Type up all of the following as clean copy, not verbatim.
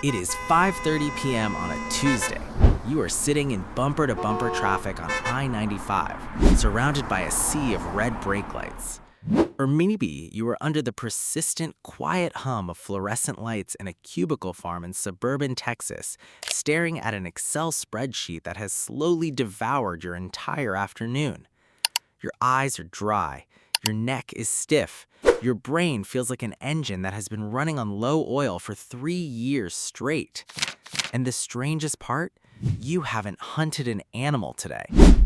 It is 5:30 p.m. on a Tuesday. You are sitting in bumper-to-bumper traffic on I-95, surrounded by a sea of red brake lights. Or maybe you are under the persistent, quiet hum of fluorescent lights in a cubicle farm in suburban Texas, staring at an Excel spreadsheet that has slowly devoured your entire afternoon. Your eyes are dry, your neck is stiff, your brain feels like an engine that has been running on low oil for 3 years straight. And the strangest part? You haven't hunted an animal today.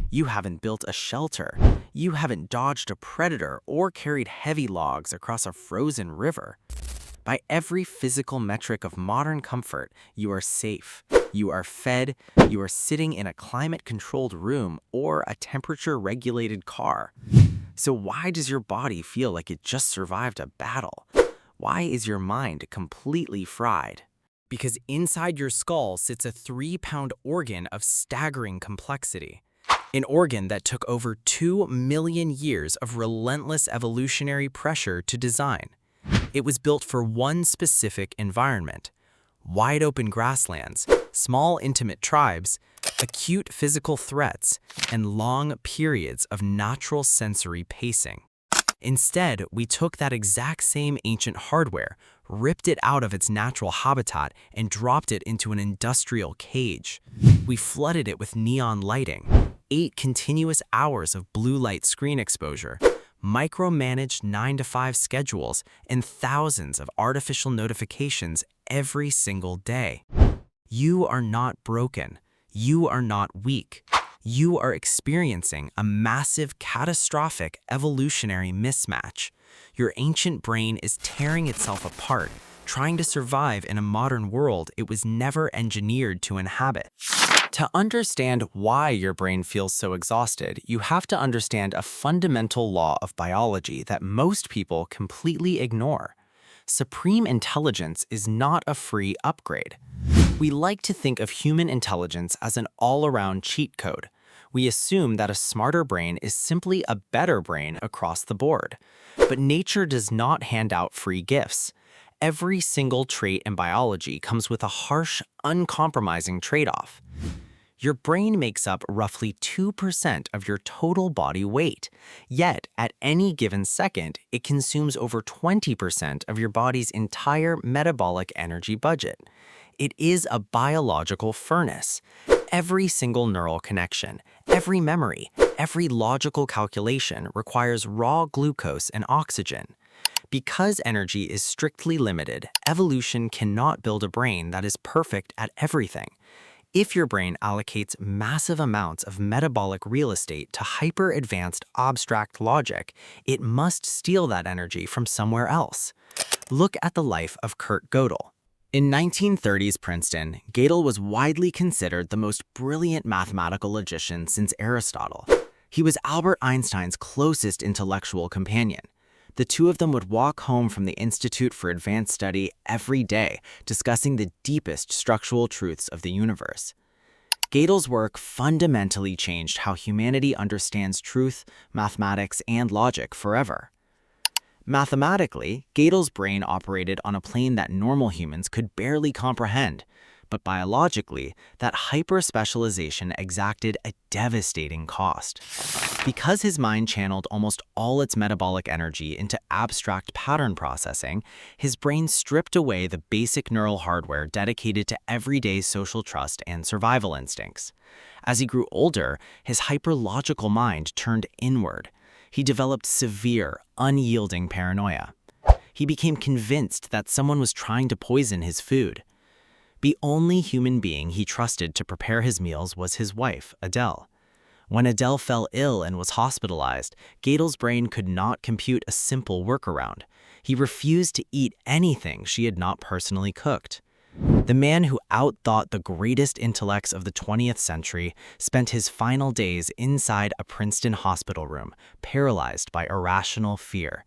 You haven't built a shelter. You haven't dodged a predator or carried heavy logs across a frozen river. By every physical metric of modern comfort, you are safe. You are fed. You are sitting in a climate-controlled room or a temperature-regulated car. So why does your body feel like it just survived a battle? Why is your mind completely fried? Because inside your skull sits a 3-pound organ of staggering complexity. An organ that took over 2 million years of relentless evolutionary pressure to design. It was built for one specific environment: wide-open grasslands, small intimate tribes, acute physical threats, and long periods of natural sensory pacing. Instead, we took that exact same ancient hardware, ripped it out of its natural habitat, and dropped it into an industrial cage. We flooded it with neon lighting, 8 continuous hours of blue light screen exposure, micromanaged 9-to-5 schedules, and thousands of artificial notifications every single day. You are not broken. You are not weak. You are experiencing a massive, catastrophic evolutionary mismatch. Your ancient brain is tearing itself apart, trying to survive in a modern world it was never engineered to inhabit. To understand why your brain feels so exhausted, you have to understand a fundamental law of biology that most people completely ignore. Supreme intelligence is not a free upgrade. We like to think of human intelligence as an all-around cheat code. We assume that a smarter brain is simply a better brain across the board. But nature does not hand out free gifts. Every single trait in biology comes with a harsh, uncompromising trade-off. Your brain makes up roughly 2% of your total body weight. Yet, at any given second, it consumes over 20% of your body's entire metabolic energy budget. It is a biological furnace. Every single neural connection, every memory, every logical calculation requires raw glucose and oxygen. Because energy is strictly limited, evolution cannot build a brain that is perfect at everything. If your brain allocates massive amounts of metabolic real estate to hyper-advanced abstract logic, it must steal that energy from somewhere else. Look at the life of Kurt Gödel. In 1930s Princeton, Gödel was widely considered the most brilliant mathematical logician since Aristotle. He was Albert Einstein's closest intellectual companion. The two of them would walk home from the Institute for Advanced Study every day, discussing the deepest structural truths of the universe. Gödel's work fundamentally changed how humanity understands truth, mathematics, and logic forever. Mathematically, Gödel's brain operated on a plane that normal humans could barely comprehend, but biologically, that hyper-specialization exacted a devastating cost. Because his mind channeled almost all its metabolic energy into abstract pattern processing, his brain stripped away the basic neural hardware dedicated to everyday social trust and survival instincts. As he grew older, his hyper-logical mind turned inward. He developed severe, unyielding paranoia. He became convinced that someone was trying to poison his food. The only human being he trusted to prepare his meals was his wife, Adele. When Adele fell ill and was hospitalized, Gödel's brain could not compute a simple workaround. He refused to eat anything she had not personally cooked. The man who outthought the greatest intellects of the 20th century spent his final days inside a Princeton hospital room, paralyzed by irrational fear.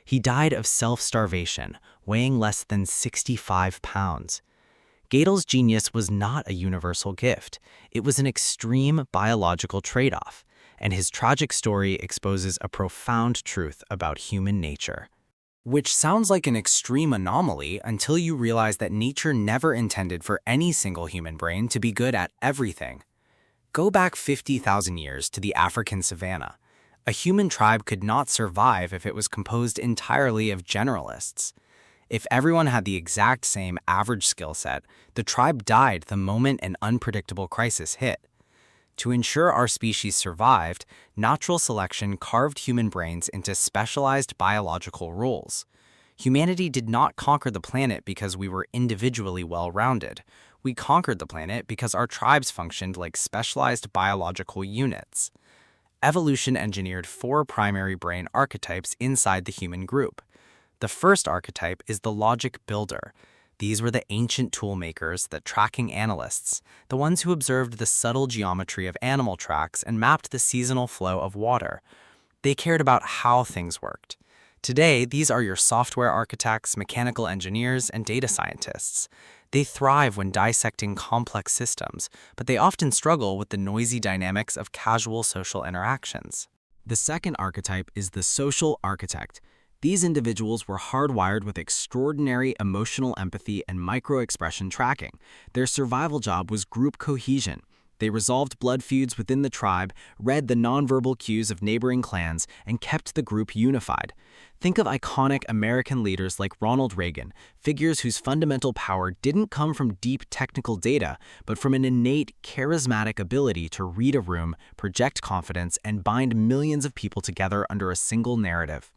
He died of self-starvation, weighing less than 65 pounds. Gödel's genius was not a universal gift. It was an extreme biological trade-off, and his tragic story exposes a profound truth about human nature. Which sounds like an extreme anomaly until you realize that nature never intended for any single human brain to be good at everything. Go back 50,000 years to the African savanna. A human tribe could not survive if it was composed entirely of generalists. If everyone had the exact same average skill set, the tribe died the moment an unpredictable crisis hit. To ensure our species survived, natural selection carved human brains into specialized biological roles. Humanity did not conquer the planet because we were individually well-rounded. We conquered the planet because our tribes functioned like specialized biological units. Evolution engineered 4 primary brain archetypes inside the human group. The first archetype is the logic builder. These were the ancient tool makers, the tracking analysts, the ones who observed the subtle geometry of animal tracks and mapped the seasonal flow of water. They cared about how things worked. Today, these are your software architects, mechanical engineers, and data scientists. They thrive when dissecting complex systems, but they often struggle with the noisy dynamics of casual social interactions. The second archetype is the social architect. These individuals were hardwired with extraordinary emotional empathy and micro-expression tracking. Their survival job was group cohesion. They resolved blood feuds within the tribe, read the nonverbal cues of neighboring clans, and kept the group unified. Think of iconic American leaders like Ronald Reagan, figures whose fundamental power didn't come from deep technical data, but from an innate, charismatic ability to read a room, project confidence, and bind millions of people together under a single narrative.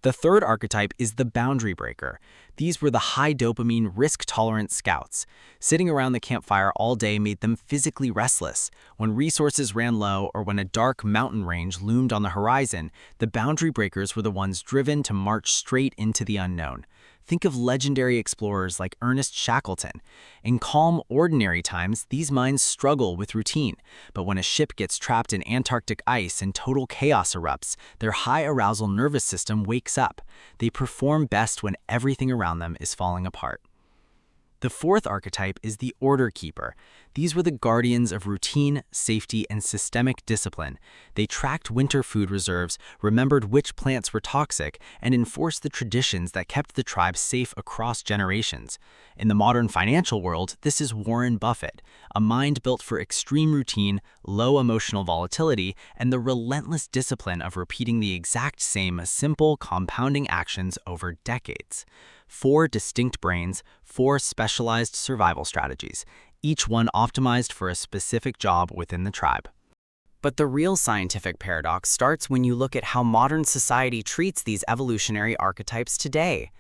The third archetype is the boundary breaker. These were the high dopamine, risk-tolerant scouts. Sitting around the campfire all day made them physically restless. When resources ran low or when a dark mountain range loomed on the horizon, the boundary breakers were the ones driven to march straight into the unknown. Think of legendary explorers like Ernest Shackleton. In calm, ordinary times, these minds struggle with routine. But when a ship gets trapped in Antarctic ice and total chaos erupts, their high-arousal nervous system wakes up. They perform best when everything around them is falling apart. The fourth archetype is the order keeper. These were the guardians of routine, safety, and systemic discipline. They tracked winter food reserves, remembered which plants were toxic, and enforced the traditions that kept the tribe safe across generations. In the modern financial world, this is Warren Buffett, a mind built for extreme routine, low emotional volatility, and the relentless discipline of repeating the exact same simple, compounding actions over decades. 4 distinct brains, 4 specialized survival strategies, each one optimized for a specific job within the tribe. But the real scientific paradox starts when you look at how modern society treats these evolutionary archetypes today.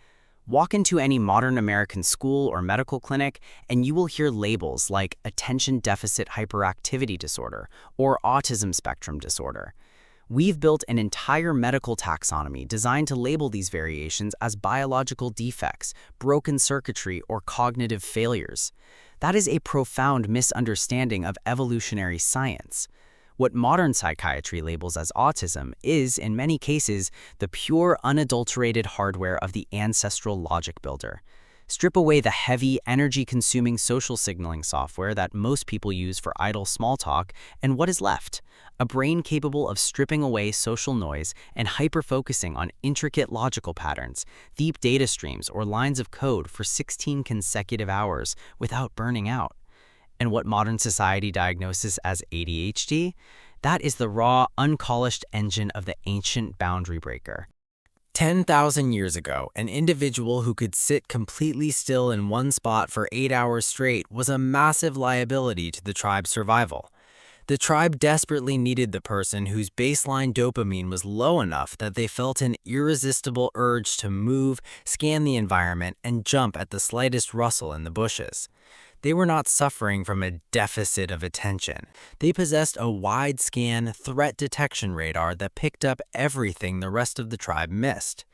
Walk into any modern American school or medical clinic, and you will hear labels like attention deficit hyperactivity disorder or autism spectrum disorder. We've built an entire medical taxonomy designed to label these variations as biological defects, broken circuitry, or cognitive failures. That is a profound misunderstanding of evolutionary science. What modern psychiatry labels as autism is, in many cases, the pure, unadulterated hardware of the ancestral logic builder. Strip away the heavy, energy-consuming social signaling software that most people use for idle small talk, and what is left? A brain capable of stripping away social noise and hyper-focusing on intricate logical patterns, deep data streams, or lines of code for 16 consecutive hours without burning out. And what modern society diagnoses as ADHD? That is the raw, unpolished engine of the ancient boundary breaker. 10,000 years ago, an individual who could sit completely still in one spot for 8 hours straight was a massive liability to the tribe's survival. The tribe desperately needed the person whose baseline dopamine was low enough that they felt an irresistible urge to move, scan the environment, and jump at the slightest rustle in the bushes. They were not suffering from a deficit of attention. They possessed a wide-scan, threat detection radar that picked up everything the rest of the tribe missed.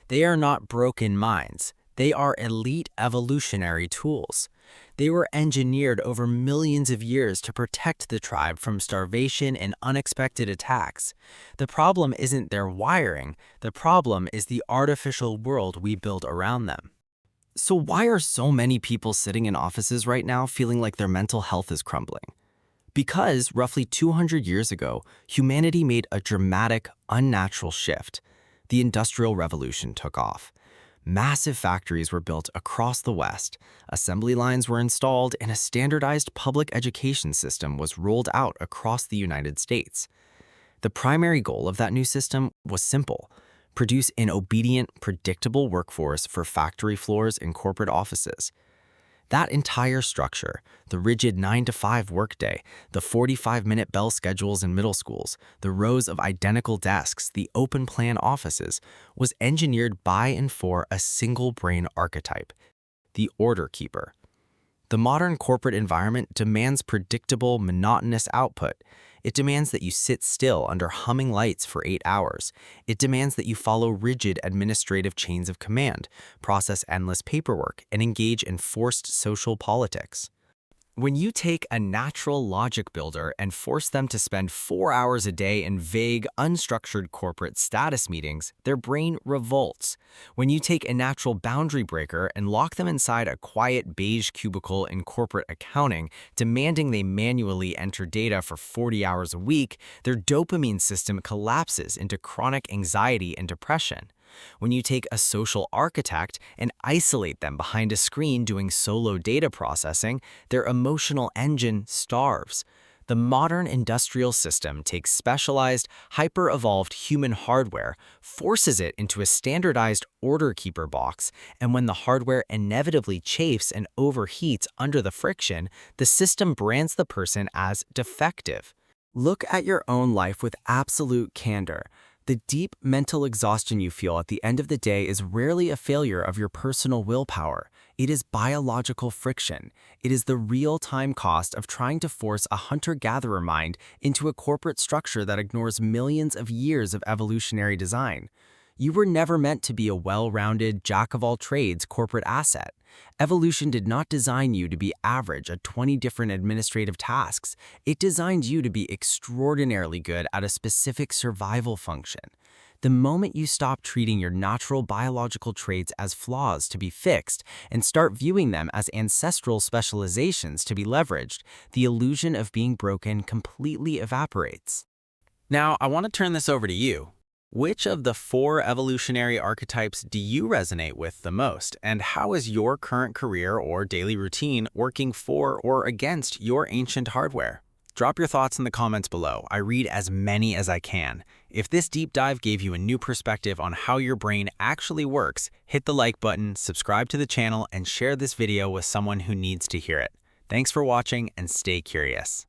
They are not broken minds. They are elite evolutionary tools. They were engineered over millions of years to protect the tribe from starvation and unexpected attacks. The problem isn't their wiring. The problem is the artificial world we build around them. So why are so many people sitting in offices right now feeling like their mental health is crumbling? Because roughly 200 years ago, humanity made a dramatic, unnatural shift. The Industrial Revolution took off. Massive factories were built across the West, assembly lines were installed, and a standardized public education system was rolled out across the United States. The primary goal of that new system was simple: produce an obedient, predictable workforce for factory floors and corporate offices. That entire structure, the rigid 9-to-5 workday, the 45-minute bell schedules in middle schools, the rows of identical desks, the open-plan offices, was engineered by and for a single brain archetype: the order keeper. The modern corporate environment demands predictable, monotonous output. It demands that you sit still under humming lights for 8 hours. It demands that you follow rigid administrative chains of command, process endless paperwork, and engage in forced social politics. When you take a natural logic builder and force them to spend 4 hours a day in vague, unstructured corporate status meetings, their brain revolts. When you take a natural boundary breaker and lock them inside a quiet beige cubicle in corporate accounting, demanding they manually enter data for 40 hours a week, their dopamine system collapses into chronic anxiety and depression. When you take a social architect and isolate them behind a screen doing solo data processing, their emotional engine starves. The modern industrial system takes specialized, hyper-evolved human hardware, forces it into a standardized order keeper box, and when the hardware inevitably chafes and overheats under the friction, the system brands the person as defective. Look at your own life with absolute candor. The deep mental exhaustion you feel at the end of the day is rarely a failure of your personal willpower. It is biological friction. It is the real-time cost of trying to force a hunter-gatherer mind into a corporate structure that ignores millions of years of evolutionary design. You were never meant to be a well-rounded, jack-of-all-trades corporate asset. Evolution did not design you to be average at 20 different administrative tasks. It designed you to be extraordinarily good at a specific survival function. The moment you stop treating your natural biological traits as flaws to be fixed and start viewing them as ancestral specializations to be leveraged, the illusion of being broken completely evaporates. Now, I want to turn this over to you. Which of the 4 evolutionary archetypes do you resonate with the most, and how is your current career or daily routine working for or against your ancient hardware? Drop your thoughts in the comments below. I read as many as I can. If this deep dive gave you a new perspective on how your brain actually works, hit the like button, subscribe to the channel, and share this video with someone who needs to hear it. Thanks for watching, and stay curious.